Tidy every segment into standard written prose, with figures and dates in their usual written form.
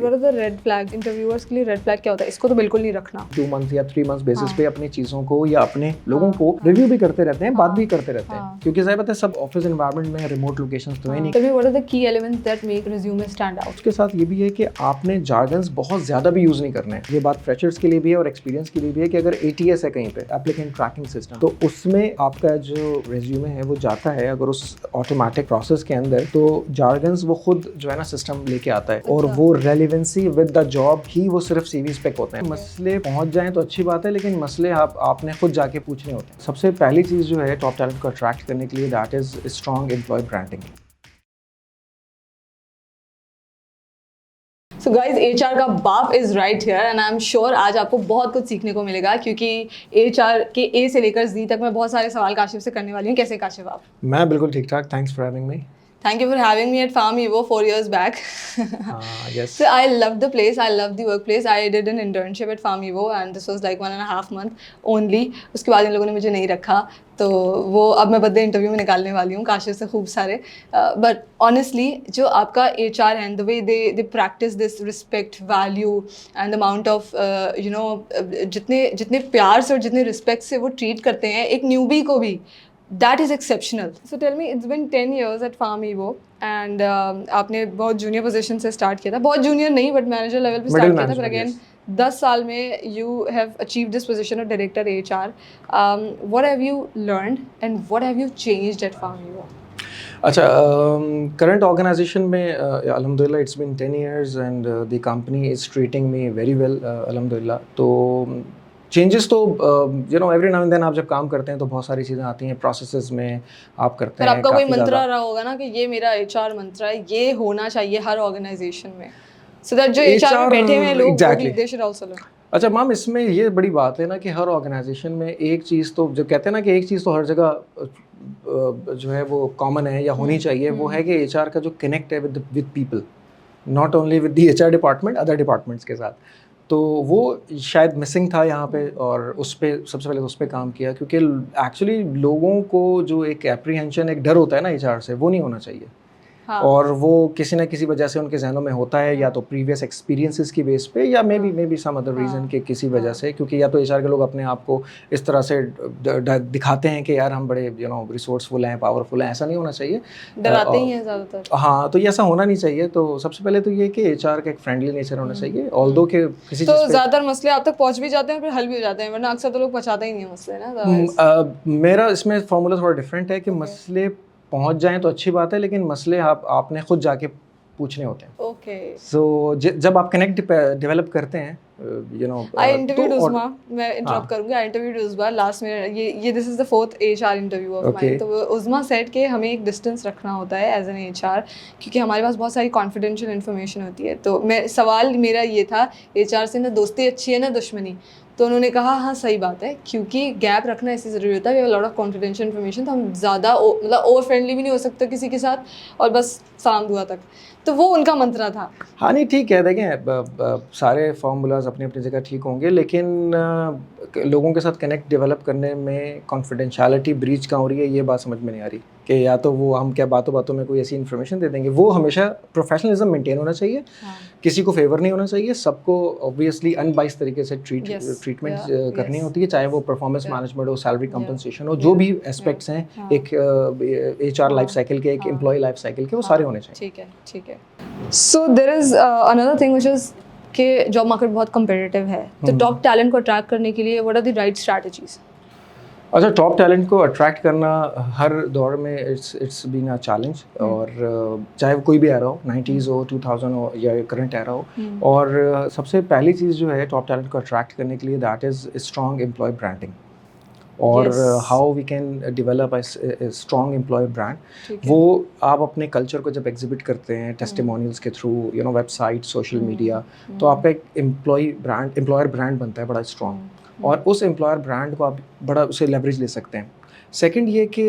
what are the red flags? Interviewers के लिए red flag क्या होता है? इसको तो बिल्कुल नहीं रखना। 2 months या 3 months बेसिस पे अपनी चीज़ों को या अपने लोगों को रिव्यू भी करते रहते हैं, बात भी करते रहते हैं, क्योंकि ज़ाहिर बात है सब ऑफिस एनवायरनमेंट में रिमोट लोकेशंस तो है नहीं। Tell me what are the key elements that make resume stand out? उसके साथ ये भी है कि आपने जार्गन्स बहुत ज़्यादा भी यूज़ नहीं करने हैं। ये बात फ्रेशर्स के लिए भी है और एक्सपीरियंस के लिए भी है कि अगर ATS है कहीं पे, एप्लीकेंट ट्रैकिंग सिस्टम, तो उसमें आपका जो रिज्यूमे है वो जाता है अगर उस ऑटोमेटिक प्रोसेस के अंदर, तो जार्गन्स वो खुद जो है ना सिस्टम लेके आता है और वो रेलिवेंसी विद द जॉब ही वो सिर्फ CVs पे होते हैं। मसले पहुंच जाएं तो अच्छी बात है, लेकिन मसले आपने खुद जाके पूछने होते हैं। सबसे पहली चीज़ जो है टॉप टैलेंट को अट्रैक्ट करने के लिए, that is strong employ branding. So guys, HR का बाप is right here and I'm sure आज आपको बहुत कुछ सीखने को मिलेगा, क्योंकि HR के A से लेकर Z तक मैं बहुत सारे सवाल काशिफ से करने वाली हूँ। कैसे काशिफ आप? मैं बिल्कुल ठीक ठाक, thanks for having me. Thank you for having me at Farm Evo 4 years back. Yes. So I love the place. I love the workplace. I did an internship at Farm Evo and this was like 1.5 month only. उसके बाद इन लोगों ने मुझे नहीं रखा, तो वो अब मैं बदले इंटरव्यू में निकालने वाली हूँ काशिफ से खूब सारे। बट ऑनेस्टली जो आपका HR है, the way they practice this respect, value and amount of जितने प्यार से और जितने रिस्पेक्ट से वो ट्रीट करते हैं एक न्यूबी को भी, that is exceptional. So tell me, it's been 10 years at Farm Evo and आपने बहुत जूनियर पोजीशन से स्टार्ट किया था, बहुत जूनियर नहीं बट मैनेजर लेवल पे स्टार्ट किया था, पर अगेन 10 साल में you have achieved this position of director HR. What have you learned and what have you changed at Farm Evo? अच्छा, करंट ऑर्गेनाइजेशन में अल्हम्दुलिल्लाह it's been 10 years and the company is treating me very well अल्हम्दुलिल्लाह। तो changes तो every now and then आप जब काम करते हैं तो बहुत सारी चीज़ें आती हैं, प्रोसेसेस में आप करते हैं। पर आपका कोई मंत्रा रहा होगा ना कि ये मेरा HR मंत्रा है, ये होना चाहिए हर ऑर्गेनाइजेशन में, सो दैट जो HR में बैठे हुए लोग दे शुड आल्सो लर्न। अच्छा मैम, इसमें ये बड़ी बात है ना कि हर ऑर्गेनाइजेशन में एक चीज़ तो जो कहते हैं ना कि एक चीज़ तो हर जगह जो है वो कॉमन है या होनी चाहिए, वो है कि HR का जो कनेक्ट है with people, not only with the HR department, other departments के साथ। तो वो शायद मिसिंग था यहाँ पे और उस पर सबसे पहले तो उस पर काम किया, क्योंकि एक्चुअली लोगों को जो एक एप्रीहेंशन, एक डर होता है ना HR से, वो नहीं होना चाहिए। हाँ। और वो किसी ना किसी वजह से उनके जहनों में होता है, या तो प्रीवियस एक्सपीरियंसेस की बेस पे या maybe some other reason के किसी वजह से, क्योंकि या तो HR के लोग अपने आप को इस तरह से दिखाते हैं कि यार हम बड़े रिसोर्सफुल हैं, पावरफुल हैं, ऐसा नहीं होना चाहिए, डराते ही हैं ज़्यादातर। हाँ, तो ये ऐसा होना नहीं चाहिए। तो सबसे पहले तो ये कि HR का एक फ्रेंडली नेचर होना चाहिए, ऑल्दो के किसी तो ज़्यादातर मसले आप तक पहुँच भी जाते हैं फिर हल भी हो जाते हैं, वरना अक्सर तो लोग पहुँचाते ही नहीं मसले ना। मेरा इसमें फॉर्मूला थोड़ा डिफरेंट है कि मसले पहुंच जाएं तो अच्छी बात है, लेकिन मसले आपने खुद जाके पूछने होते हैं। ओके। सो जब आप कनेक्ट डेवलप करते हैं, I interviewed Uzma, मैं इंटरप्ट करूंगी, I interviewed Uzma लास्ट में, ये this is the 4th HR interview of mine। तो Uzma said कि हमें एक डिस्टेंस रखना होता है एज एन HR, क्योंकि हमारे पास बहुत सारी कॉन्फिडेंशियल इन्फॉर्मेशन होती है। तो सवाल मेरा ये था HR से, ना दोस्ती अच्छी है ना दुश्मनी। तो उन्होंने कहा हाँ सही बात है, क्योंकि गैप रखना ऐसी ज़रूरी होता है, we have lot of confidential information, तो हम ज़्यादा मतलब ओवर फ्रेंडली भी नहीं हो सकते किसी के साथ, और बस साम दुआ तक। तो वो उनका मंत्रा था। हाँ नहीं ठीक है, देखें सारे फार्मूलाज अपनी अपनी जगह ठीक होंगे, लेकिन लोगों के साथ कनेक्ट डेवलप करने में कॉन्फिडेंशियलिटी ब्रीच कहाँ हो रही है, ये बात समझ में नहीं आ रही कि या तो वो हम क्या बातों बातों में कोई ऐसी इन्फॉर्मेशन दे देंगे। वो हमेशा प्रोफेशनलिज्म मेंटेन होना चाहिए, किसी को फेवर नहीं होना चाहिए, सबको ऑब्वियसली अनबाइस्ड तरीके से ट्रीटमेंट करनी होती है, चाहे वो परफॉर्मेंस मैनेजमेंट हो, सैलरी कंपनसेशन हो, जो भी एस्पेक्ट्स हैं एक HR लाइफ साइकिल के, एक एम्प्लॉय लाइफ साइकिल के, वो सारे होने चाहिए। ठीक है। So there is another thing which is कि जॉब मार्केट बहुत कम्पिटिटिव है, तो टॉप टैलेंट को अट्रैक्ट करने के लिए what are the right strategies? अच्छा, टॉप टैलेंट को अट्रैक्ट करना हर दौर में इट्स बीन अ चैलेंज, और चाहे वो कोई भी एरा हो, 90s हो, 2000 हो या करंट एरा हो। और सबसे पहली चीज़ जो है टॉप टैलेंट को अट्रैक्ट करने के लिए, that is strong employ branding, और how we can develop a strong employ brand. वो आप अपने कल्चर को जब एग्जिबिट करते हैं टेस्टिमोनियल्स के थ्रू, वेबसाइट, सोशल मीडिया, तो आपका एक एम्प्लॉयर ब्रांड बनता है बड़ा स्ट्रॉन्ग, और उस एम्प्लॉयर ब्रांड को आप बड़ा उसे लेवरेज ले सकते हैं। सेकंड ये कि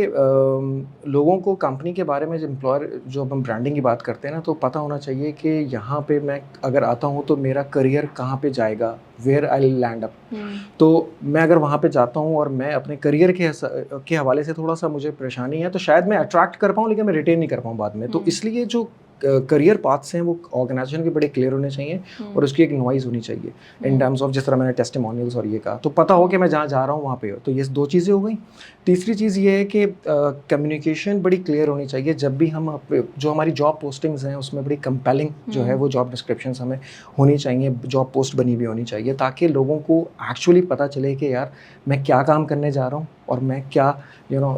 लोगों को कंपनी के बारे में, जब हम ब्रांडिंग की बात करते हैं ना, तो पता होना चाहिए कि यहाँ पे मैं अगर आता हूँ तो मेरा करियर कहाँ पे जाएगा, where I will land up. तो मैं अगर वहाँ पे जाता हूँ और मैं अपने करियर के हवाले से थोड़ा सा मुझे परेशानी है, तो शायद मैं अट्रैक्ट कर पाऊँ लेकिन मैं रिटेन नहीं कर पाऊँ बाद में। तो इसलिए जो करियर पाथ्स हैं वो ऑर्गेनाइजेशन के बड़े क्लियर होने चाहिए और उसकी एक नॉइज़ होनी चाहिए इन टर्म्स ऑफ, जिस तरह मैंने टेस्टिमोनियल्स और ये कहा, तो पता हो कि मैं जहाँ जा रहा हूँ वहाँ पे हो। तो ये 2 चीज़ें हो गई। तीसरी चीज़ ये है कि कम्युनिकेशन बड़ी क्लियर होनी चाहिए। जब भी हम जो हमारी जॉब पोस्टिंग्स हैं उसमें बड़ी कंपेलिंग जो है वो जॉब डिस्क्रिप्शंस हमें होनी चाहिए, जॉब पोस्ट बनी हुई होनी चाहिए, ताकि लोगों को एक्चुअली पता चले कि यार मैं क्या काम करने जा रहा हूँ और मैं क्या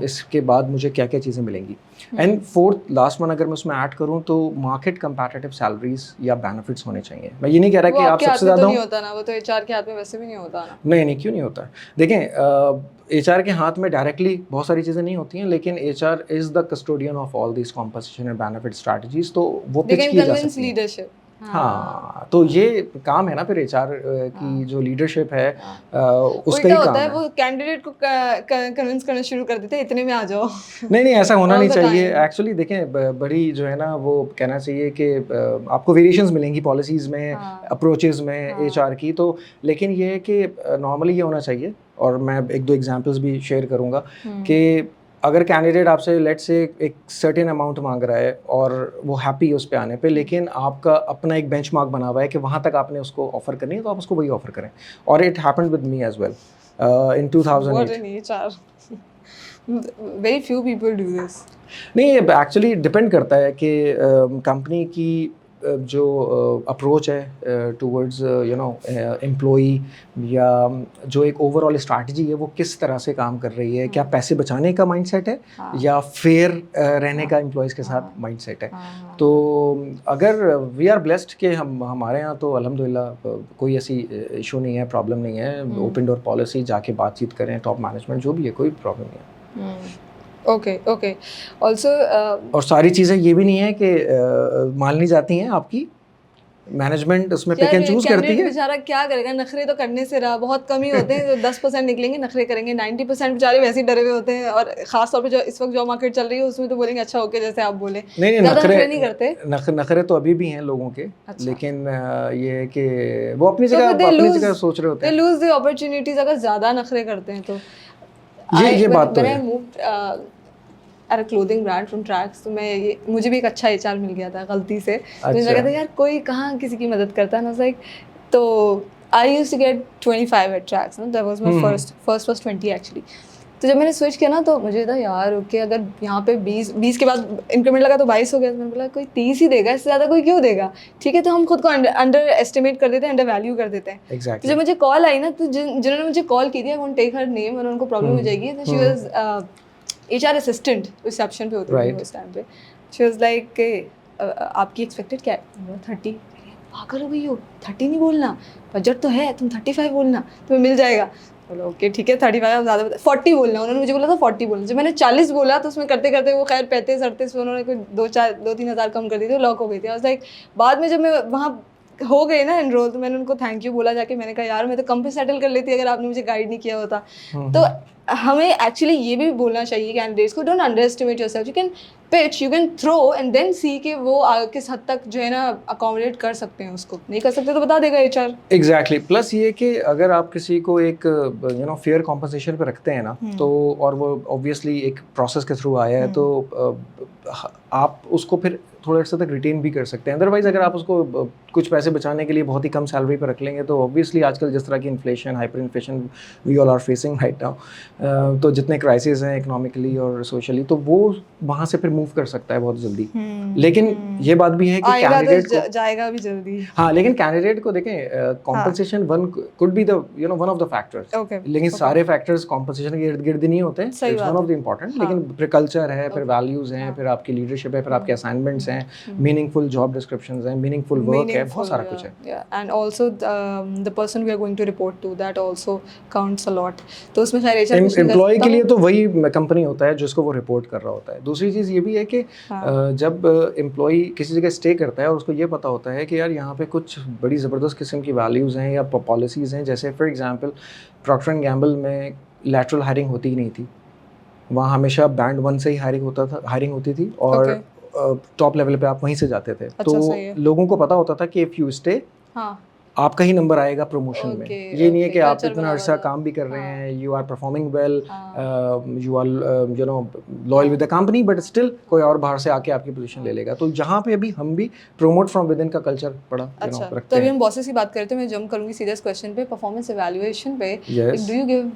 इसके बाद मुझे क्या क्या चीज़ें मिलेंगी। एंड फोर्थ लास्ट वन अगर मैं उसमें ऐड करूँ तो मार्केट कंपैटिटिव सैलरीज या बेनिफिट्स होने चाहिए। मैं ये नहीं कह रहा कि आप सबसे ज़्यादा तो नहीं होता ना, वो तो एचआर के हाथ में वैसे भी नहीं होता ना। नहीं क्यों नहीं होता है? देखें एचआर के हाथ में डायरेक्टली बहुत सारी चीज़ें नहीं होती हैं, लेकिन HR is the custodian of all this composition and benefit strategies, तो वो पिच की जा सकती है। लीडरशिप, हाँ, तो ये काम है ना फिर एचआर की जो लीडरशिप है उसका ही काम होता है। वो कैंडिडेट को कन्विंस करना शुरू कर देते हैं इतने में आ जाओ। नहीं ऐसा होना नहीं चाहिए एक्चुअली। देखें बड़ी जो है ना वो कहना चाहिए कि आपको वेरिएशंस मिलेंगी पॉलिसीज़ में, अप्रोचेस में एचआर की, तो लेकिन ये है कि नॉर्मली ये होना चाहिए। और मैं 1-2 एग्जांपल्स भी शेयर करूँगा कि अगर कैंडिडेट आपसे लेट्स से एक सर्टेन अमाउंट मांग रहा है और वो हैप्पी है उस पे आने पे, लेकिन आपका अपना एक बेंचमार्क बना हुआ है कि वहाँ तक आपने उसको ऑफर करनी है, तो आप उसको वही ऑफर करें। और it happened with me as well in 2008। Very few people do this. नहीं, एक्चुअली डिपेंड करता है कि कंपनी की जो अप्रोच है टूवर्ड्स एम्प्लॉई, या जो एक ओवरऑल स्ट्रैटेजी है वो किस तरह से काम कर रही है। क्या पैसे बचाने का माइंडसेट है या फेयर रहने का एम्प्लॉयज़ के साथ माइंडसेट है। तो अगर वी आर ब्लेस्ड कि हमारे यहाँ तो अल्हम्दुलिल्लाह कोई ऐसी इशू नहीं है, प्रॉब्लम नहीं है। ओपन डोर पॉलिसी, जाके बातचीत करें, टॉप मैनेजमेंट जो भी है, कोई प्रॉब्लम नहीं है। ओके ऑल्सो और सारी चीज़ें ये भी नहीं है कि माननी जाती हैं आपकी, मैनेजमेट उसमें पिक एंड चूज करती है। बेचारा क्या करेगा, नखरे तो करने से रहा, बहुत कम ही होते हैं जो 10% निकलेंगे नखरे करेंगे, 90% बेचारे वैसे ही डरे हुए होते हैं। और खास तौर पे जो इस वक्त जॉब मार्केट चल रही है उसमें तो बोलेंगे अच्छा ओके, जैसे आप बोले नहीं नखरे नहीं करते। नखरे तो अभी भी हैं लोगों के, लेकिन ये है कि वो अपनी जगह सोच रहे होते हैं। दे लूज द अपॉर्चुनिटीज अगर ज़्यादा नखरे करते हैं तो। ये बात तो है। At a clothing brand from tracks, तो मुझे भी एक अच्छा एचआर मिल गया था गलती से। तो मुझे लगा था यार कोई कहाँ किसी की मदद करता है ना, लाइक तो I used to get 25 at tracks, that was my first was 20 actually. तो जब मैंने स्विच किया ना तो मुझे था यार ओके, अगर यहाँ पे 20 के बाद इंक्रीमेंट लगा तो 22 हो गया। तो मैंने बोला कोई 30 ही देगा, इससे ज़्यादा कोई क्यों देगा। ठीक है, तो हम खुद को अंडर एस्टिमेट कर देते हैं, अंडर वैल्यू कर देते हैं। exactly. तो जब मुझे कॉल आई ना, तो जिन्होंने मुझे कॉल की थी, I won't take her name, और उनको प्रॉब्लम हो जाएगी, तो she was HR assistant reception पे होती थी उस टाइम पे। शी वाज लाइक आपकी एक्सपेक्टेड क्या है? 30। पागल हो गई हो, 30 नहीं बोलना, बजट तो है, तुम 35 बोलना, तुम्हें मिल जाएगा। बोला ओके ठीक है, 35 ज़्यादा 40 बोलना। उन्होंने मुझे बोला था 40 बोलना। जब मैंने 40 बोला तो उसमें करते करते वो खैर 35-38 उन्होंने कोई 2-3 हज़ार कम कर दी थी, लॉक हो गई थी। आई वाज लाइक, बाद में जब मैं वहाँ हो गई ना एनरोल, तो मैंने उनको थैंक यू बोला जाके। मैंने कहा यार मैं तो कम पे सेटल कर लेती अगर आपने मुझे गाइड नहीं किया होता। तो हमें एक्चुअली ये भी बोलना चाहिए कैंडिडेट्स को, don't underestimate yourself, you can pitch, you can throw and then see कि वो किस हद तक जो है ना अकोमोडेट कर सकते हैं उसको। नहीं कर सकते तो बता देगा एचआर। एग्जैक्टली। प्लस ये कि अगर आप किसी को एक फेयर कॉम्पनसेशन पे रखते हैं ना, तो और वो ऑब्वियसली एक प्रोसेस के थ्रू आया है, तो आप उसको फिर थोड़े अर्से तक रिटेन भी कर सकते हैं। अदरवाइज अगर आप उसको कुछ पैसे बचाने के लिए बहुत ही कम सैलरी पर रख लेंगे, तो ऑब्वियसली आजकल जिस तरह की inflation, hyper inflation we all are facing right now, तो जितने क्राइसिस हैं इकोनॉमिकली और सोशली, तो वो वहाँ से फिर मूव कर सकता है बहुत जल्दी। लेकिन ये बात भी है कि कैंडिडेट को जाएगा भी जल्दी। हाँ, लेकिन कैंडिडेट को देखें, compensation one could be the one of the factors, लेकिन सारे फैक्टर्स कॉम्पनसेशन के इर्द गिर्द नहीं होते। It's one of the important, लेकिन फिर कल्चर है, फिर वैल्यूज हैं, फिर आपकी लीडरशिप है, फिर आपके असाइनमेंट्स हैं, मीनिंगफुल जॉब डिस्क्रिप्शंस हैं, मीनिंगफुल वर्क है, बहुत सारा कुछ है। And also the person we are going to report to, that also counts a lot. तो उसमें खैर एचआर एम्प्लॉय के लिए तो वही कंपनी होता है जिसको वो रिपोर्ट कर रहा होता है। दूसरी चीज़ ये भी है कि जब एम्प्लॉय किसी जगह स्टे करता है और उसको ये पता होता है कि यार यहाँ पे कुछ बड़ी ज़बरदस्त किस्म की वैल्यूज़ हैं या पॉलिसीज़ हैं, जैसे for example Procter and Gamble में लैटरल हायरिंग होती ही नहीं थी, वहाँ हमेशा बैंड 1 से ही हायरिंग होती थी, और टॉप लेवल पे आप वहीं से जाते थे। तो लोगों को पता होता था कि इफ़ यू स्टे आपका ही नंबर आएगा प्रमोशन में। ये नहीं है कि आप इतना अरसा काम भी कर रहे हाँ। हैं, you are performing well, you are you know loyal with the company, but still कोई और बाहर से आके आपकी पोजीशन ले लेगा। तो जहाँ पे अभी हम भी प्रमोट फ्रॉम विद इन का कल्चर बड़ा अच्छा, रखते तो अभी हैं। हम बॉसेस की बात करते हैं, मैं जंप करूंगी सीधा इस क्वेश्चन पे, परफॉर्मेंस इवैल्यूएशन पे। Yes. Do you give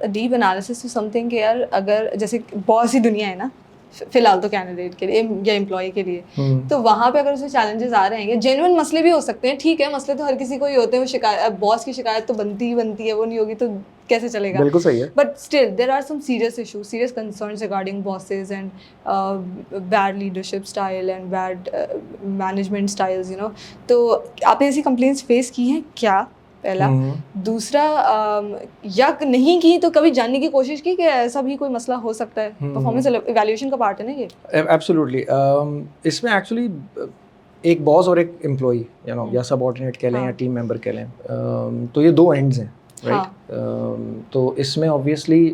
deep analysis to something कि यार अगर जैसे बहुत सी दुनिया है ना फिलहाल तो कैंडिडेट के लिए या एम्प्लॉय के लिए, तो वहाँ पे अगर उसमें चैलेंजेस आ रहे हैं, जेन्युइन मसले भी हो सकते हैं, ठीक है मसले तो हर किसी को ही होते हैं, वो शिकायत बॉस की शिकायत तो बनती ही बनती है, वो नहीं होगी तो कैसे चलेगा। बिल्कुल सही है। But still there are some serious issues, serious concerns regarding bosses and bad leadership style and bad management styles, you know. तो आपने ऐसी कंप्लेंट्स फेस की हैं क्या, पहला। दूसरा, या नहीं की तो कभी जानने की कोशिश की कि ऐसा भी कोई मसला हो सकता है? परफॉर्मेंस इवैल्यूएशन का पार्ट है ना ये। एब्सोल्युटली। इसमें एक्चुअली एक बॉस और एक एम्प्लॉई, यू नो, या सबऑर्डिनेट कह लें या टीम मेंबर कह लें, तो ये दो एंड्स हैं, राइट। तो इसमें ऑब्वियसली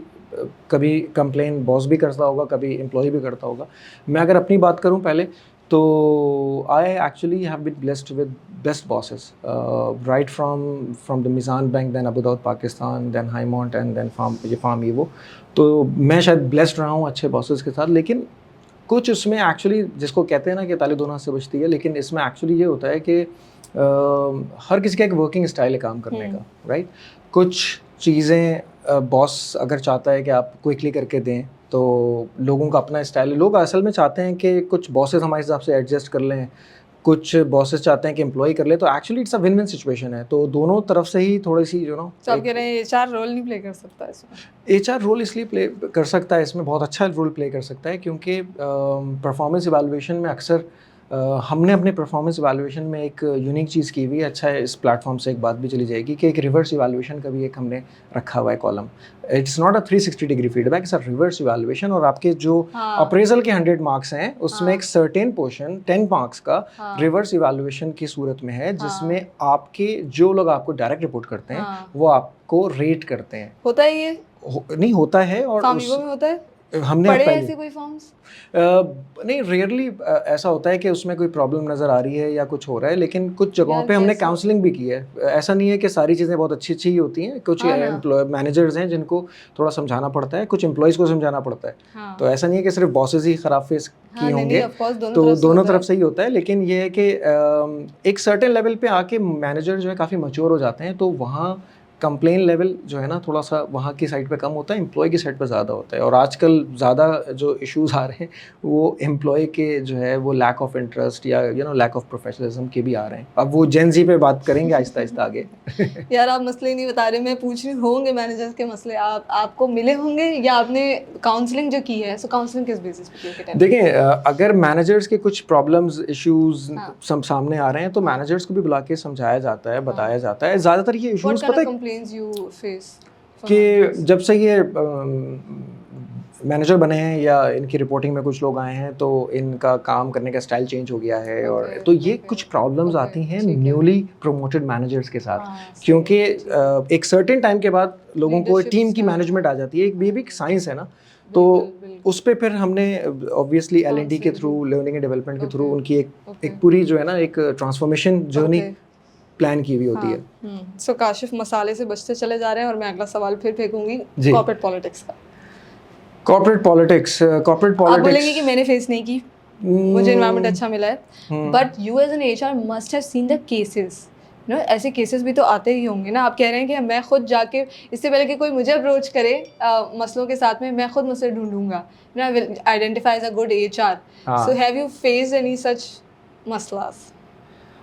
कभी कंप्लेन बॉस भी करता होगा, कभी एम्प्लॉय भी करता होगा। मैं अगर अपनी बात करूं पहले, तो I actually have been blessed with best bosses, right from the Meezan bank, then Abu Dawood Pakistan, then Highmount and then Pharmevo. तो मैं शायद ब्लेस्ड रहा हूँ अच्छे बॉसेस के साथ। लेकिन कुछ उसमें एक्चुअली, जिसको कहते हैं ना कि ताली दोनों हाथ से बजती है, लेकिन इसमें एक्चुअली ये होता है कि हर किसी का एक वर्किंग स्टाइल है काम करने का, राइट। कुछ चीज़ें बॉस अगर चाहता है कि आप क्विकली करके दें, तो लोगों का अपना स्टाइल है। लोग असल में चाहते हैं कि कुछ बॉसेस हमारे हिसाब से एडजस्ट कर लें, कुछ बॉसेस चाहते हैं कि एम्प्लॉय कर ले। तो actually it's a win win situation है। तो दोनों तरफ से ही थोड़ी सी, यू नो। तो आप कह रहे हैं एचआर रोल नहीं प्ले कर सकता इसमें? एचआर रोल इसलिए प्ले कर सकता है, इसमें बहुत अच्छा रोल प्ले कर सकता है, क्योंकि परफॉर्मेंस इवैल्यूएशन में अक्सर हमने अपने परफॉर्मेंस इवैल्यूएशन में एक यूनिक चीज़ की हुई है। अच्छा है, इस प्लेटफॉर्म से एक बात भी चली जाएगी कि एक रिवर्स इवैल्यूएशन का भी एक हमने रखा हुआ है column. It's not a 360 degree feedback, it's a reverse evaluation. और आपके जो अप्रेजल के 100 मार्क्स हैं, उसमें एक सर्टेन पोर्शन 10 मार्क्स का रिवर्स इवैल्यूएशन की सूरत में है, जिसमें आपके जो लोग आपको डायरेक्ट रिपोर्ट करते हैं, वो आपको रेट करते हैं। होता है ये? नहीं होता है। और फार्म ईवो में होता है? हमने पढ़े ऐसे कोई फॉर्म्स? नहीं, रेयरली ऐसा होता है कि उसमें कोई प्रॉब्लम नज़र आ रही है या कुछ हो रहा है, लेकिन कुछ जगहों पे हमने काउंसलिंग भी की है। ऐसा नहीं है कि सारी चीज़ें बहुत अच्छी अच्छी ही होती हैं। कुछ मैनेजर्स हैं जिनको थोड़ा समझाना पड़ता है, कुछ एम्प्लॉयज़ को समझाना पड़ता है। तो ऐसा नहीं है कि सिर्फ बॉसेस ही ख़राब फेस किए होंगे, तो दोनों तरफ से ही होता है। लेकिन ये है कि एक सर्टेन लेवल पे आके मैनेजर जो है काफ़ी मैच्योर हो जाते हैं, तो वहाँ कंप्लेन लेवल जो है ना, थोड़ा सा वहाँ की साइड पे कम होता है, एम्प्लॉय की साइड पे ज़्यादा होता है। और आजकल ज़्यादा जो इश्यूज आ रहे हैं, वो एम्प्लॉय के जो है वो लैक ऑफ इंटरेस्ट या you know lack of professionalism के भी आ रहे हैं। अब वो जेन ज़ी पे बात करेंगे आहिस्ता आहिस्ता आगे। यार आप मसले नहीं बता रहे, मैं पूछ रही होंगे मैनेजर्स के मसले आपको मिले होंगे, या आपने काउंसलिंग जो की है, सो काउंसलिंग किस बेसिस पे की है? देखिए, अगर मैनेजर्स के कुछ प्रॉब्लम्स इश्यूज सामने आ रहे हैं, तो मैनेजर्स को भी बुला के समझाया जाता है, बताया जाता है। ज़्यादातर ये इश्यूज पता है कि जब से ये मैनेजर बने हैं या इनकी रिपोर्टिंग में कुछ लोग आए हैं, तो इनका काम करने का स्टाइल चेंज हो गया है। और तो ये कुछ प्रॉब्लम्स आती हैं न्यूली प्रमोटेड मैनेजर्स के साथ, क्योंकि एक सर्टेन टाइम के बाद लोगों को टीम की मैनेजमेंट आ जाती है। एक भी साइंस है ना, तो उस पे फिर हमने ऑब्वियसली L&D के थ्रू, लर्निंग एंड डेवलपमेंट के थ्रू उनकी एक पूरी जो है ना एक ट्रांसफॉर्मेशन जर्नी प्लान की हुई होती है। सो काशिफ मसाले से बचते चले जा रहे हैं, और मैं अगला सवाल फिर फेंकूंगी कॉर्पोरेट पॉलिटिक्स का। कॉर्पोरेट पॉलिटिक्स आप बोलेंगे कि मैंने फेस नहीं की, मुझे एनवायरनमेंट अच्छा मिला है, but you as an HR must have seen the cases, no ऐसे केसेस भी तो आते ही होंगे ना। आप कह रहे हैं कि मैं खुद जाके, इससे पहले कि कोई मुझे अप्रोच करे मसलों के साथ में, मैं खुद मसले ढूंढूंगा, ना will identify as a good HR। So have you faced any such मसलास?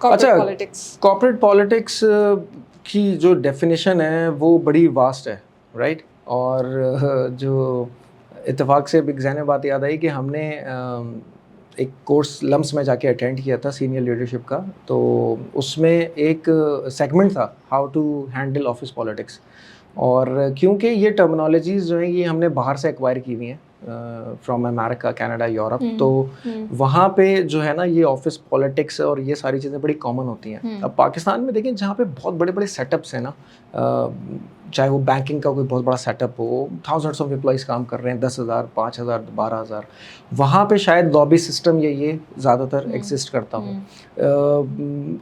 कॉर्पोरेट पॉलिटिक्स की जो डेफिनेशन है वो बड़ी वास्ट है, राइट। और जो इत्तेफाक से एक ज़हन में बात याद आई कि हमने एक कोर्स लम्स में जाके अटेंड किया था सीनियर लीडरशिप का। तो उसमें एक सेगमेंट था how to handle office politics. और क्योंकि ये टर्मिनोलॉजीज़ जो हैं ये हमने बाहर से एक्वायर की हुई हैं, फ्रॉम अमेरिका, कनाडा, यूरोप, तो वहाँ पे जो है ना ये ऑफिस पॉलिटिक्स और ये सारी चीज़ें बड़ी कॉमन होती हैं। अब पाकिस्तान में देखें जहाँ पे बहुत बड़े बड़े सेटअप्स हैं ना, चाहे वो बैंकिंग का कोई बहुत बड़ा सेटअप हो, थाउजेंड्स ऑफ एम्प्लॉइज़ काम कर रहे हैं, 10,000, 5,000, 12,000, वहाँ पे शायद लॉबी सिस्टम ये ज़्यादातर एग्जिस्ट करता हो।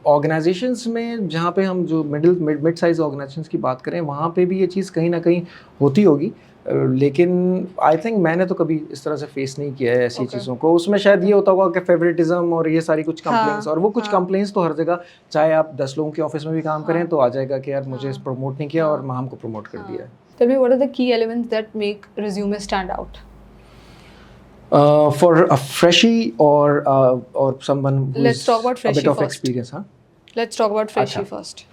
ऑर्गेनाइजेशंस में जहाँ पे हम जो मिड साइज ऑर्गेनाइजेशंस की बात करें, वहाँ पे भी ये चीज़ कहीं ना कहीं होती होगी, लेकिन आई थिंक मैंने तो कभी इस तरह से फेस नहीं किया है ऐसी चीज़ों को। उसमें शायद ये होता होगा कि फेवरेटिज्म और ये सारी कुछ कंप्लेंट्स, और वो कुछ कंप्लेंट्स तो हर जगह, चाहे आप 10 लोगों के ऑफिस में भी काम करें तो आ जाएगा कि यार मुझे प्रमोट नहीं किया और हमको प्रमोट कर दिया है। Tell me, what are the key elements that make resume stand out? For a freshie or someone who's Let's talk about freshie a bit of first. experience, हाँ? Let's talk about freshie first.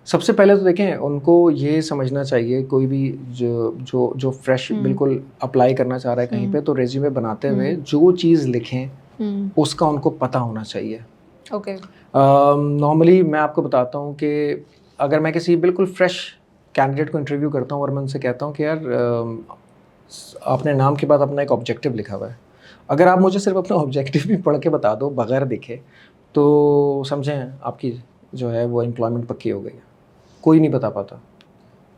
सबसे पहले तो देखें, उनको ये समझना चाहिए, कोई भी जो फ्रेश बिल्कुल अप्लाई करना चाह रहा है कहीं पे, तो रेज्यूमे बनाते हुए जो चीज़ लिखें उसका उनको पता होना चाहिए। ओके। नॉर्मली मैं आपको बताता हूँ कि अगर मैं किसी बिल्कुल फ्रेश कैंडिडेट को इंटरव्यू करता हूँ और मैं उनसे कहता हूँ कि यार अपने नाम के बाद अपना एक ऑब्जेक्टिव लिखा हुआ है, अगर आप मुझे सिर्फ अपना ऑब्जेक्टिव भी पढ़ के बता दो बगैर देखे, तो समझें आपकी जो है वो एम्प्लॉयमेंट पक्की हो गई है। कोई नहीं बता पाता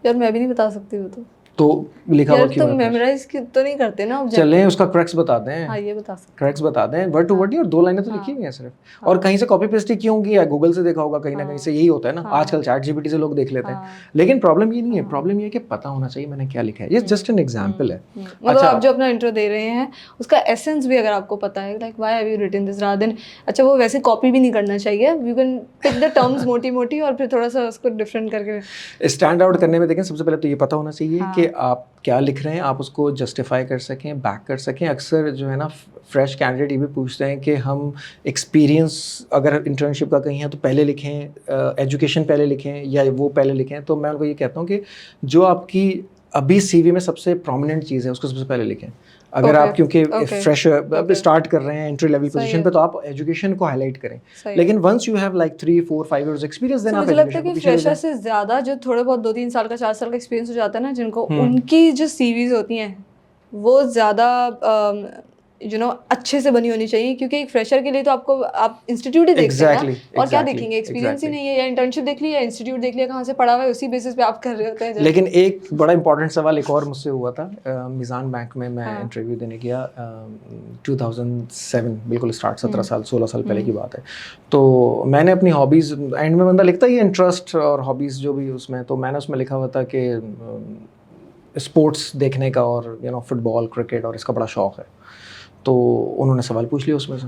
यार, मैं भी नहीं बता सकती हूँ तो लिखा हुआ क्यों है? मेमोराइज तो नहीं करते ना ऑब्जेक्ट। चलें उसका करेक्ट्स बता दें। हाँ, ये बता सकते। करेक्ट्स बता दें, वर्ड टू वर्ड, और 2 लाइनें तो लिखी हुई हैं सिर्फ। और कहीं से कॉपी पेस्ट ही क्यों किया, गूगल से देखा होगा, कहीं ना कहीं से यही होता है ना। आजकल चैट जीपीटी से लोग देख लेते हैं। लेकिन प्रॉब्लम ये नहीं है, प्रॉब्लम ये है कि पता होना चाहिए मैंने क्या लिखा है। ये जस्ट एन एग्जांपल है। मतलब आप जो अपना इंट्रो दे रहे हैं उसका एसेंस भी अगर आपको पता है, like why have you written this, rather than अच्छा वो वैसे कॉपी भी नहीं करना चाहिए। You can pick the terms मोटी और फिर थोड़ा सा उसको डिफरेंट करके स्टैंड आउट करने में देखें, सबसे पहले तो ये पता होना चाहिए कि आप क्या लिख रहे हैं, आप उसको जस्टिफाई कर सकें, बैक कर सकें। अक्सर जो है ना फ्रेश कैंडिडेट ये भी पूछते हैं कि हम एक्सपीरियंस अगर इंटर्नशिप का कहीं है तो पहले लिखें, एजुकेशन पहले लिखें या वो पहले लिखें। तो मैं उनको ये कहता हूँ कि जो आपकी अभी सीवी में सबसे प्रोमिनेंट चीज़ है उसको सबसे पहले लिखें। अगर आप क्योंकि फ्रेश स्टार्ट कर रहे हैं एंट्री लेवल पोजीशन पे, तो आप एजुकेशन को हाईलाइट करें। लेकिन once you have like 3, 4, 5 years experience, then आप मुझे लगता है कि फ्रेशर से ज़्यादा जो थोड़े बहुत 2-3 साल का 4 साल का एक्सपीरियंस हो जाता है ना, जिनको उनकी जो सीवीज होती हैं वो ज़्यादा अच्छे से बनी होनी चाहिए। क्योंकि एक फ्रेशर के लिए तो आप इंस्टीट्यूट ही देखते हैं ना, और क्या देखेंगे, एक्सपीरियंस ही नहीं है, या इंटर्नशिप देख लिया या इंस्टीट्यूट देख लिया कहाँ से पढ़ा हुआ है, उसी बेसिस पे आप कर रहे होते हैं। लेकिन एक बड़ा इंपॉर्टेंट सवाल एक और मुझसे हुआ था, मिज़ान बैंक में मैं इंटरव्यू देने गया 2007, बिल्कुल स्टार्ट 16 साल पहले की बात है। तो मैंने अपनी हॉबीज़, एंड में बंदा लिखता ही है इंटरेस्ट और हॉबीज़ जो भी उसमें, तो मैंने उसमें लिखा हुआ था कि स्पोर्ट्स देखने का और फुटबॉल, क्रिकेट और इसका बड़ा शौक़ है। तो उन्होंने सवाल पूछ लिया उसमें से,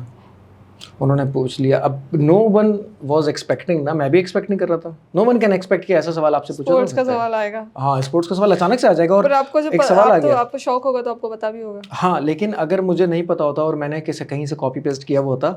उन्होंने पूछ लिया। अब नो वन वाज एक्सपेक्टिंग ना, मैं भी एक्सपेक्ट नहीं कर रहा था। नो वन कैन एक्सपेक्ट कि ऐसा सवाल आपसे पूछा स्पोर्ट्स का सवाल आएगा। हाँ, स्पोर्ट्स का सवाल अचानक से आ जाएगा और आपको जब एक सवाल आ गया। आपको शौक होगा तो आपको पता भी होगा। हाँ, लेकिन अगर मुझे नहीं पता होता और मैंने कहीं से कॉपी पेस्ट किया हुआ होता,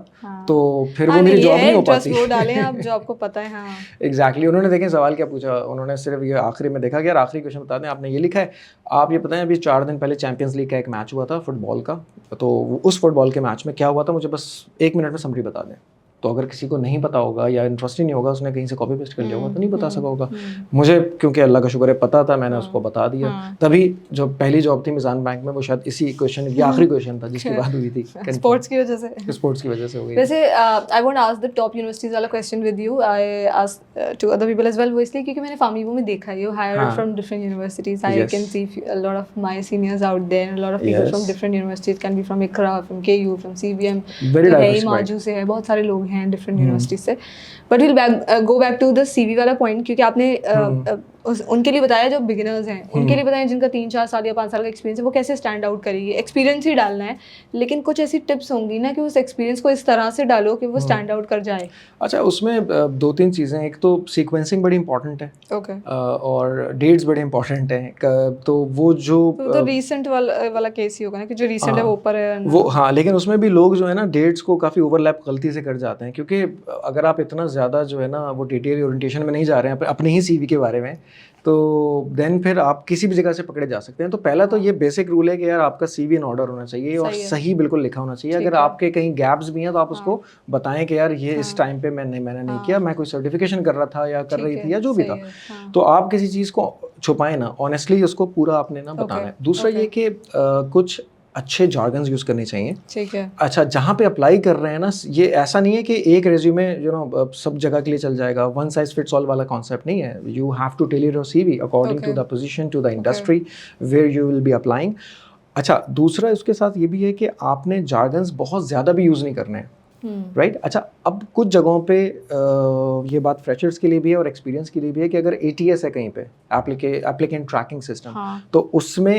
तो फिर वो मेरी जॉब नहीं हो पाती। वो डालें आप जो आपको पता है। हाँ, एग्जैक्टली। उन्होंने देखें सवाल क्या पूछा, उन्होंने सिर्फ ये आखिरी में देखा कि यार आखिरी क्वेश्चन बता दें, आपने ये लिखा है, आप ये बताएं अभी 4 दिन पहले चैंपियंस लीग का एक मैच हुआ था फुटबॉल का, तो उस फुटबॉल के मैच में क्या हुआ था, मुझे बस 1 मिनट में समरी बता दें। तो अगर किसी को नहीं पता होगा या इंटरेस्ट ही नहीं होगा, उसने कहीं से कॉपी पेस्ट कर लिया होगा तो नहीं बता सका होगा। मुझे क्योंकि अल्लाह का शुक्र है पता था, मैंने उसको बता दिया। तभी जो पहली जॉब थी मिज़ान बैंक में, वो शायद इसी क्वेश्चन, ये आखिरी क्वेश्चन था जिसकी बात हुई थी। स्पोर्ट्स की वजह से, स्पोर्ट्स की वजह से हो गई। वैसे I want ask the top universities वाला question with you, I ask to other people as well, वो इसलिए क्योंकि मैंने फार्मीवो में देखा है, you hired from different universities. I can see a lot of my seniors out there, a lot of people from different universities, can be from Iqra, from KU, from CBM, MAJU से है, बहुत सारे लोग हैं डिफरेंट यूनिवर्सिटीज से। But will go back to the CV वाला point, क्योंकि आपने उनके लिए बताया जो बिगिनर्स हैं, उनके लिए बताया जिनका 3-4 साल या 5 साल का एक्सपीरियंस है, वो कैसे स्टैंड आउट करेगी। एक्सपीरियंस ही डालना है, लेकिन कुछ ऐसी टिप्स होंगी ना कि उस एक्सपीरियंस को इस तरह से डालो कि वो स्टैंड आउट कर जाए। अच्छा, उसमें 2-3 चीज़ें, एक तो सीक्वेंसिंग बड़ी इंपॉर्टेंट है, ओके, और डेट्स बड़े इंपॉर्टेंट हैं। तो वो जो तो रीसेंट वाला केस ही होगा ना कि जो रीसेंट है वो ऊपर है वो। हाँ, लेकिन उसमें भी लोग जो है ना डेट्स को काफ़ी ओवरलैप गलती से कर जाते हैं, क्योंकि अगर आप इतना ज़्यादा जो है ना वो डिटेल ओरिएंटेशन में नहीं जा रहे हैं अपने ही सीवी के बारे में, तो देन फिर आप किसी भी जगह से पकड़े जा सकते हैं। तो पहला तो ये बेसिक रूल है कि यार आपका CV इन ऑर्डर होना चाहिए और सही बिल्कुल लिखा होना चाहिए। अगर आपके कहीं गैप्स भी हैं तो आप उसको बताएं कि यार ये इस टाइम पे मैंने नहीं किया, मैं कोई सर्टिफिकेशन कर रहा था या कर रही थी या जो भी था। तो आप किसी चीज़ को छुपाएं ना, ऑनेस्टली उसको पूरा आपने ना बताना है। दूसरा ये कि कुछ अच्छे जार्गन्स यूज़ करने चाहिए। ठीक है। अच्छा, जहाँ पे अप्लाई कर रहे हैं ना, ये ऐसा नहीं है कि एक रेज्यूमे सब जगह के लिए चल जाएगा, वन साइज फिट्स ऑल वाला कॉन्सेप्ट नहीं है। You have to tailor your CV according to the position, to the industry where you will be applying. अच्छा, दूसरा इसके साथ ये भी है कि आपने जार्गन्स बहुत ज़्यादा भी यूज़ नहीं करने हैं, राइट? अच्छा, अब कुछ जगहों पे ये बात फ्रेशर्स के लिए भी है और एक्सपीरियंस के लिए भी है कि अगर ATS है कहीं पे, एप्लीकेंट ट्रैकिंग सिस्टम, तो उसमें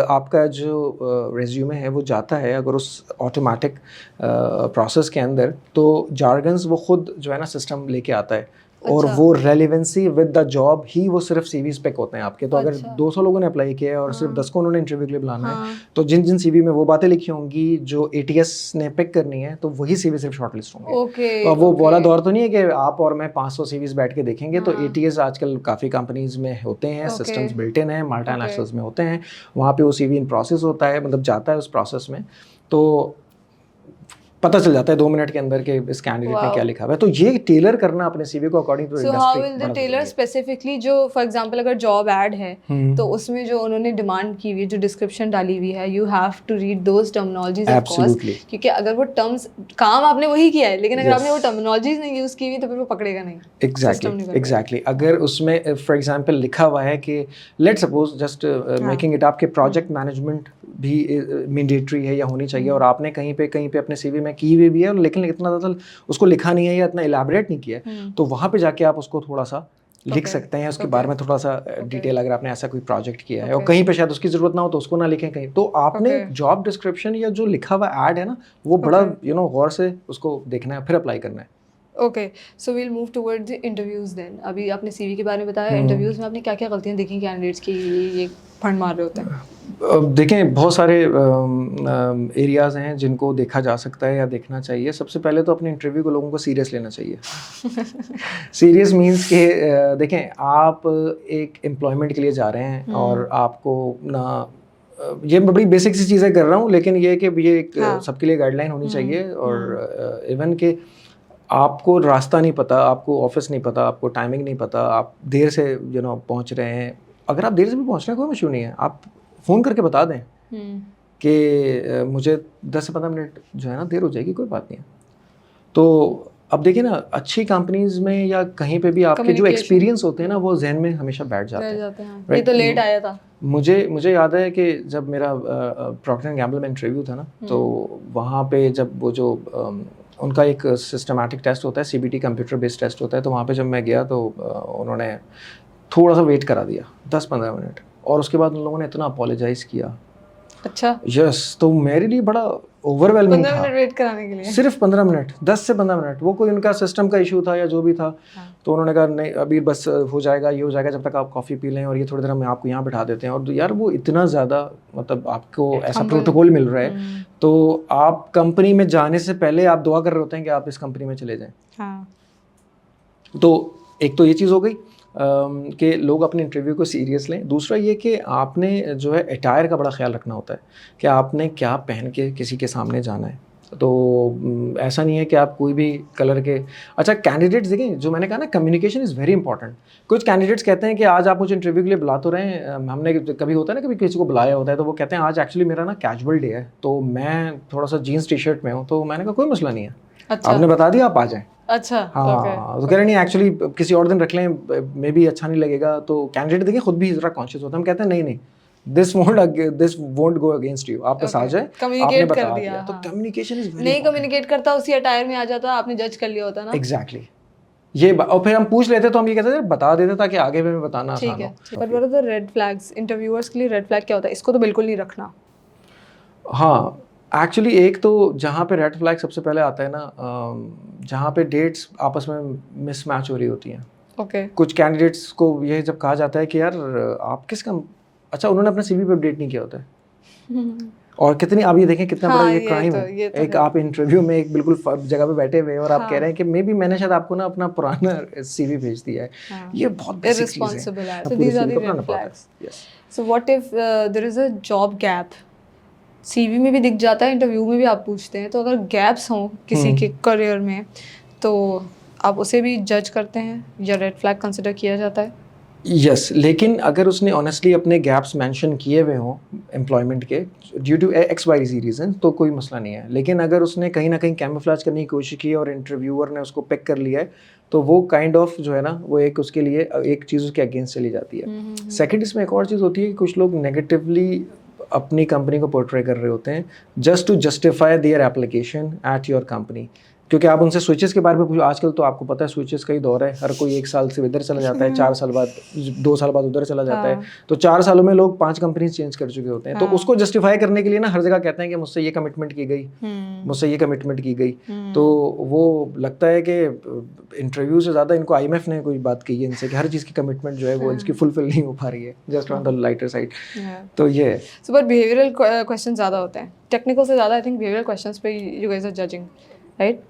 आपका जो रेज्यूमे है वो जाता है अगर उस ऑटोमेटिक प्रोसेस के अंदर, तो जार्गन्स वो खुद जो है ना सिस्टम लेके आता है। और वो रेलिवेंसी विद द जॉब ही वो सिर्फ CVs पिक होते हैं आपके। तो अगर 200 लोगों ने अप्लाई किया है और सिर्फ 10 को उन्होंने इंटरव्यू के लिए बुलाना है, तो जिन जिन CV में वो बातें लिखी होंगी जो ATS ने पिक करनी है, तो वही CV सिर्फ शॉर्टलिस्ट होंगे। तो अब वो वाला दौर तो नहीं है कि आप और मैं 500 CVs बैठ के देखेंगे। तो ATS आजकल काफ़ी कंपनीज में होते हैं, सिस्टम्स बिल्ट इन है, मल्टीनेशनल्स में होते हैं, वहाँ पे वो CV इन प्रोसेस होता है, मतलब जाता है उस प्रोसेस में, तो पता चल जाता है 2 मिनट के अंदर कि इस कैंडिडेट ने क्या लिखा हुआ है। तो ये टेलर करना अपने CV को according to industry. So how will the tailor specifically, जो फॉर एग्जांपल अगर जॉब ऐड है तो उसमें जो उन्होंने डिमांड की हुई है, जो डिस्क्रिप्शन डाली हुई है, you have to read those terminologies of course, क्योंकि अगर वो टर्म्स, काम आपने वही किया है लेकिन अगर आपने वो टर्मिनोलॉजीज नहीं यूज की हुई तो फिर वो पकड़ेगा नहीं। एग्जैक्टली। अगर उसमें फॉर एग्जांपल लिखा हुआ है कि let's suppose just making it, आपके प्रोजेक्ट मैनेजमेंट भी मैंडेटरी है या होनी चाहिए, और आपने कहीं पे अपने CV में की हुई भी है, लेकिन इतना ज़्यादा उसको लिखा नहीं है या इतना इलैबोरेट नहीं किया है, तो वहाँ पे जाके आप उसको थोड़ा सा लिख सकते हैं, उसके बारे में थोड़ा सा डिटेल, अगर आपने ऐसा कोई प्रोजेक्ट किया है और कहीं पे शायद उसकी ज़रूरत ना हो तो उसको ना लिखें कहीं। तो आपने जॉब डिस्क्रिप्शन या जो लिखा हुआ ऐड है ना, वो बड़ा गौर से उसको देखना है, फिर अप्लाई करना है। Okay, so we'll move towards the interviews then. अभी आपने CV के बारे में बताया, इंटरव्यूज में आपने क्या क्या गलतियां देखी कैंडिडेट्स की, ये फंड मार रहे होते हैं? देखें, बहुत सारे एरियाज़ हैं जिनको देखा जा सकता है या देखना चाहिए। सबसे पहले तो अपने इंटरव्यू को लोगों को सीरियस लेना चाहिए। सीरियस मींस कि देखें, आप एक एम्प्लॉयमेंट के लिए जा रहे हैं और आपको ना, ये बड़ी बेसिक सी चीज़ें कर रहा हूँ, लेकिन ये है कि ये एक सबके लिए गाइडलाइन होनी चाहिए। और इवन कि आपको रास्ता नहीं पता, आपको ऑफिस नहीं पता, आपको टाइमिंग नहीं पता, आप देर से पहुँच रहे हैं, अगर आप देर से भी पहुँच रहे हैं कोई इशू नहीं है, आप फ़ोन करके बता दें कि मुझे 10 से 15 मिनट जो है ना देर हो जाएगी, कोई बात नहीं है। तो अब देखिए ना, अच्छी कंपनीज में या कहीं पे भी आपके जो एक्सपीरियंस होते हैं ना, वो जहन में हमेशा बैठ जाते हैं। ये तो लेट आया था। मुझे याद है कि जब मेरा प्रॉक्टर एंड गैम्बल में इंटरव्यू था ना, तो वहाँ पे जब वो जो उनका एक सिस्टमैटिक टेस्ट होता है, CBT कंप्यूटर बेस्ड टेस्ट होता है, तो वहाँ पे जब मैं गया तो उन्होंने थोड़ा सा वेट करा दिया 10-15 मिनट, और उसके बाद उन लोगों ने इतना अपोलोजाइज किया। अच्छा, यस, तो मेरे लिए बड़ा ओवरवेलमिंग था 15 मिनट वेट कराने के लिए, सिर्फ 15 मिनट, 10 से 15 मिनट। वो कोई उनका सिस्टम का इशू था या जो भी था, तो उन्होंने कहा नहीं अभी बस हो जाएगा, ये हो जाएगा, जब तक आप कॉफ़ी पी लें और ये थोड़ी देर में आपको यहाँ बिठा देते हैं। और यार वो इतना ज़्यादा, मतलब आपको ऐसा प्रोटोकॉल मिल रहा है, तो आप कंपनी में जाने से पहले आप दुआ कर रहे होते हैं कि आप इस कंपनी में चले जाएँ। तो एक तो ये चीज़ हो गई कि लोग अपने इंटरव्यू को सीरियस लें। दूसरा ये कि आपने जो है अटायर का बड़ा ख्याल रखना होता है कि आपने क्या पहन के किसी के सामने जाना है। तो ऐसा नहीं है कि आप कोई भी कलर के, अच्छा कैंडिडेट्स देखें, जो मैंने कहा ना, कम्युनिकेशन इज़ वेरी इंपॉर्टेंट। कुछ कैंडिडेट्स कहते हैं कि आज आप मुझे इंटरव्यू के लिए बुला तो रहे हैं, हमने कभी होता है ना, कभी किसी को बुलाया होता है तो वो कहते हैं आज एक्चुअली मेरा ना कैजुअल डे है, तो मैं थोड़ा सा जीन्स टी-शर्ट में हूँ। तो मैंने कहा कोई मसला नहीं है, आपने बता दिया आप आ जाएँ। अच्छा, हाँ, तो कह रहे नहीं एक्चुअली किसी और दिन रख लें, मे भी अच्छा नहीं लगेगा। तो कैंडिडेट देखिए खुद भी जरा कॉन्शियस होता है, हम कहते हैं नहीं this won't go against you, आप बस आ जाए, आपने बता दिया। तो कम्युनिकेशन इज वेरी, नहीं कम्युनिकेट करता, उसी अटायर में आ जाता, आपने जज कर लिया होता ना। एग्जैक्टली, ये और फिर हम पूछ लेते तो हम ये कहते थे बता देते ताकि आगे में बताना आसान हो। But what are the red flags interviewers के लिए? रेड फ्लैग क्या होता है? इसको तो बिल्कुल नहीं रखना। हाँ, एक्चुअली एक तो जहाँ पे रेड फ्लैग सबसे पहले आता है ना, जहाँ पे डेट्स आपस में मिसमैच हो रही होती हैं। कुछ कैंडिडेट्स को ये जब कहा जाता है कि यार आप किस अच्छा, उन्होंने अपना CV पे अपडेट नहीं किया होता है। और कितनी आप ये देखें कितना बड़ा ये क्राइम ये है। तो एक है। आप इंटरव्यू में एक बिल्कुल जगह पे बैठे हुए हैं और आप कह रहे हैं कि मे बी मैंने शायद आपको ना अपना पुराना सीवी भेज दिया है। ये बहुत बेसिक चीज़ है। Irresponsible है। So पूरे these are CV the को red बनाना पड़ता है। flags. Yes. So what if there is a job gap? CV में भी दिख जाता है, इंटरव्यू में भी आप पूछते हैं, तो अगर गैप्स हों किसी के करियर में तो आप उसे भी जज करते हैं या रेड फ्लैग कंसिडर किया जाता है? यस लेकिन अगर उसने ऑनेस्टली अपने गैप्स मेंशन किए हुए हों एम्प्लॉयमेंट के due to X Y Z reason तो कोई मसला नहीं है। लेकिन अगर उसने कहीं ना कहीं कैमोफ्लेज करने की कोशिश की और इंटरव्यूअर ने उसको पिक कर लिया है तो वो काइंड ऑफ जो है ना वो एक उसके लिए एक चीज़ उसके अगेंस्ट चली जाती है। सेकंड इसमें एक और चीज़ होती है कि कुछ लोग नेगेटिवली अपनी कंपनी को पोर्ट्रे कर रहे होते हैं just to justify their application at your company. क्योंकि आप उनसे स्विचेस के बारे में पूछो, आजकल तो आपको पता है स्विचेस का ही दौर है, हर कोई 1 साल से इधर चला जाता है, 4 साल बाद 2 साल बाद उधर चला जाता है, तो 4 सालों में लोग 5 कंपनीज चेंज कर चुके होते हैं। तो उसको जस्टिफाई करने के लिए ना हर जगह कहते हैं कि मुझसे ये कमिटमेंट की गई, मुझसे ये कमिटमेंट की गई। तो वो लगता है कि इंटरव्यू से ज़्यादा इनको IMF ने कोई बात कही है इनसे कि हर चीज़ की कमिटमेंट जो है वो इनकी फुलफिल नहीं हो पा रही है, just on the lighter side. तो ये है। सो बट बिहेवियरल क्वेश्चन ज़्यादा होते हैं, टेक्निकल से ज़्यादा आई थिंक बिहेवियरल क्वेश्चंस पे you guys are judging, right?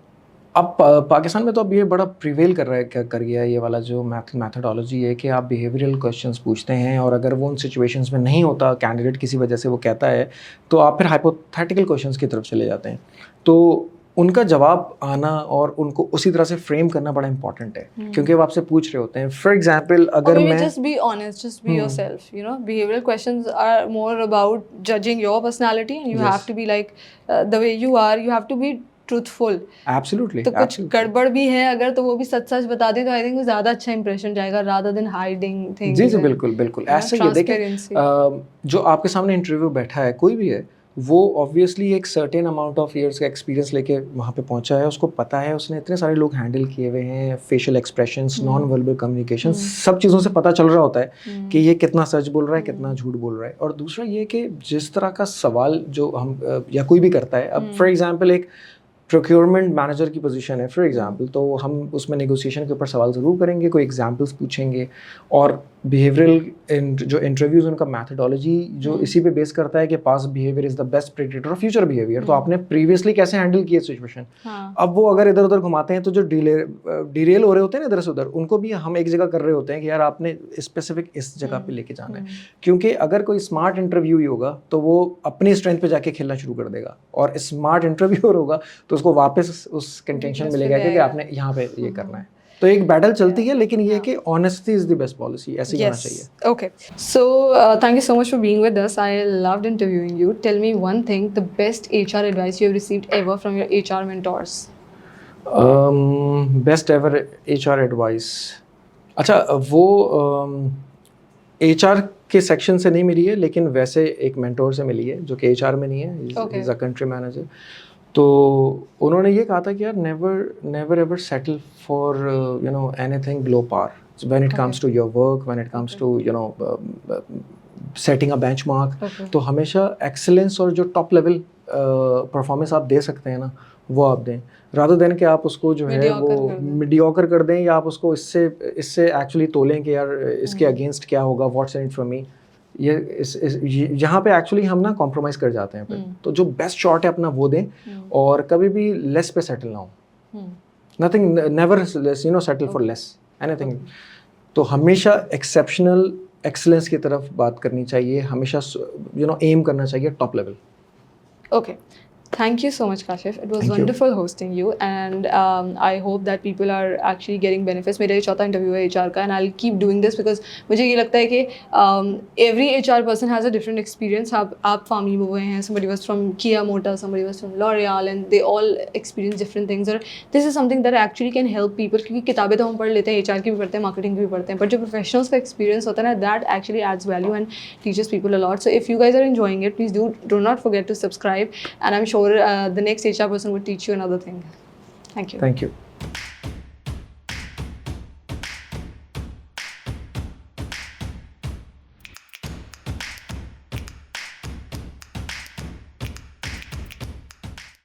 अब पाकिस्तान में तो अब ये बड़ा प्रिवेल कर रहा है, कर गया है ये वाला जो मैथडोलॉजी है कि आप बिहेवियरल क्वेश्चंस पूछते हैं और अगर वो उन सिचुएशंस में नहीं होता, कैंडिडेट किसी वजह से वो कहता है, तो आप फिर हाइपोथेटिकल क्वेश्चंस की तरफ चले जाते हैं। तो उनका जवाब आना और उनको उसी तरह से फ्रेम करना बड़ा इंपॉर्टेंट है क्योंकि वो आपसे पूछ रहे होते हैं। फॉर एग्जांपल अगर मैं just be honest, just be yourself, you know, behavioral questions are more about judging your personality and you have to be like the way you are, you have to be truthful. Absolutely. तो कुछ गड़बड़ भी है अगर तो वो भी सच सच बता दें तो आई थिंक वो ज़्यादा अच्छा इंप्रेशन जाएगा rather than hiding things. जी बिल्कुल बिल्कुल ऐसे ही देखें जो आपके सामने इंटरव्यू बैठा है कोई भी है वो ऑब्वियसली एक सर्टेन अमाउंट ऑफ ईयर्स का एक्सपीरियंस लेके वहाँ पे पहुँचा है, उसको पता है, उसने इतने सारे लोग हैंडल किए हुए हैं, facial expressions, non verbal communication, सब चीज़ों से पता चल रहा होता है कि ये कितना सच बोल रहा है, कितना झूठ बोल रहा है। और दूसरा ये कि जिस तरह का सवाल जो हम या कोई भी करता है, अब फॉर एग्जांपल एक प्रोक्योरमेंट मैनेजर की पोजीशन है फॉर एग्जांपल, तो हम उसमें नेगोशिएशन के ऊपर सवाल ज़रूर करेंगे, कोई एग्जांपल्स पूछेंगे और बिहेवियरल जो इंटरव्यूज उनका मैथडोलॉजी जो इसी पे बेस करता है कि past behaviour is the best predictor of future behaviour. तो आपने प्रीवियसली कैसे हैंडल किया सिचुएशन, अब वो अगर इधर उधर घुमाते हैं तो जो डिरेल हो रहे होते हैं ना इधर से उधर, उनको भी हम एक जगह कर रहे होते हैं कि यार आपने स्पेसिफिक इस जगह पे लेके जाना है। क्योंकि अगर कोई स्मार्ट इंटरव्यू ही होगा तो वो अपनी स्ट्रेंथ पे जाके खेलना शुरू कर देगा, और स्मार्ट इंटरव्यूअर होगा तो उसको वापस उस कंटेंशन मिलेगा कि आपने यहाँ पे ये करना है। तो एक बैटल चलती है, लेकिन ये कि honesty is the best policy, ऐसे ही होना चाहिए। Okay, so thank you so much for being with us, I loved interviewing you. Tell me one thing, the best HR advice you have received ever from your HR mentors. Best ever HR advice, अच्छा वो HR के section से नहीं मिली है, लेकिन वैसे एक mentor से मिली है जो कि HR में नहीं है, इज अ कंट्री मैनेजर। तो उन्होंने ये कहा था कि यार never ever settle for you know anything below par when it comes to your work, when it comes to you know setting a benchmark. तो हमेशा एक्सेलेंस और जो टॉप लेवल परफॉर्मेंस आप दे सकते हैं ना वो आप दें, रादर देन कि आप उसको जो है वो मीडियोकर कर दें, या आप उसको इससे एक्चुअली तोलें कि यार इसके अगेंस्ट क्या होगा, what's in it for me. यहाँ पे एक्चुअली हम ना कॉम्प्रोमाइज़ कर जाते हैं फिर। तो जो बेस्ट शॉट है अपना वो दें और कभी भी लेस पे सेटल ना हो। Nothing, never you know settle for less anything. तो हमेशा एक्सेप्शनल एक्सीलेंस की तरफ बात करनी चाहिए, हमेशा यू नो एम करना चाहिए top level. Okay, thank you so much, Kashif. It was wonderful hosting you, and I hope that people are actually getting benefits. मेरा ये चौथा इंटरव्यू है HR का, and I'll keep doing this because मुझे ये लगता है कि every HR person has a different experience. आप family में हुए हैं, somebody was from Kia Motors, somebody was from L'Oreal, and they all experience different things. और this is something that actually can help people, क्योंकि किताबें तो हम पढ़ लेते हैं, HR की भी पढ़ते हैं, marketing की भी पढ़ते हैं, but जो professionals का experience होता है ना, that actually adds value and teaches people a lot. So if you guys are enjoying it, please do not forget to subscribe, and I'm sure the next HR person would teach you another thing. Thank you. Thank you.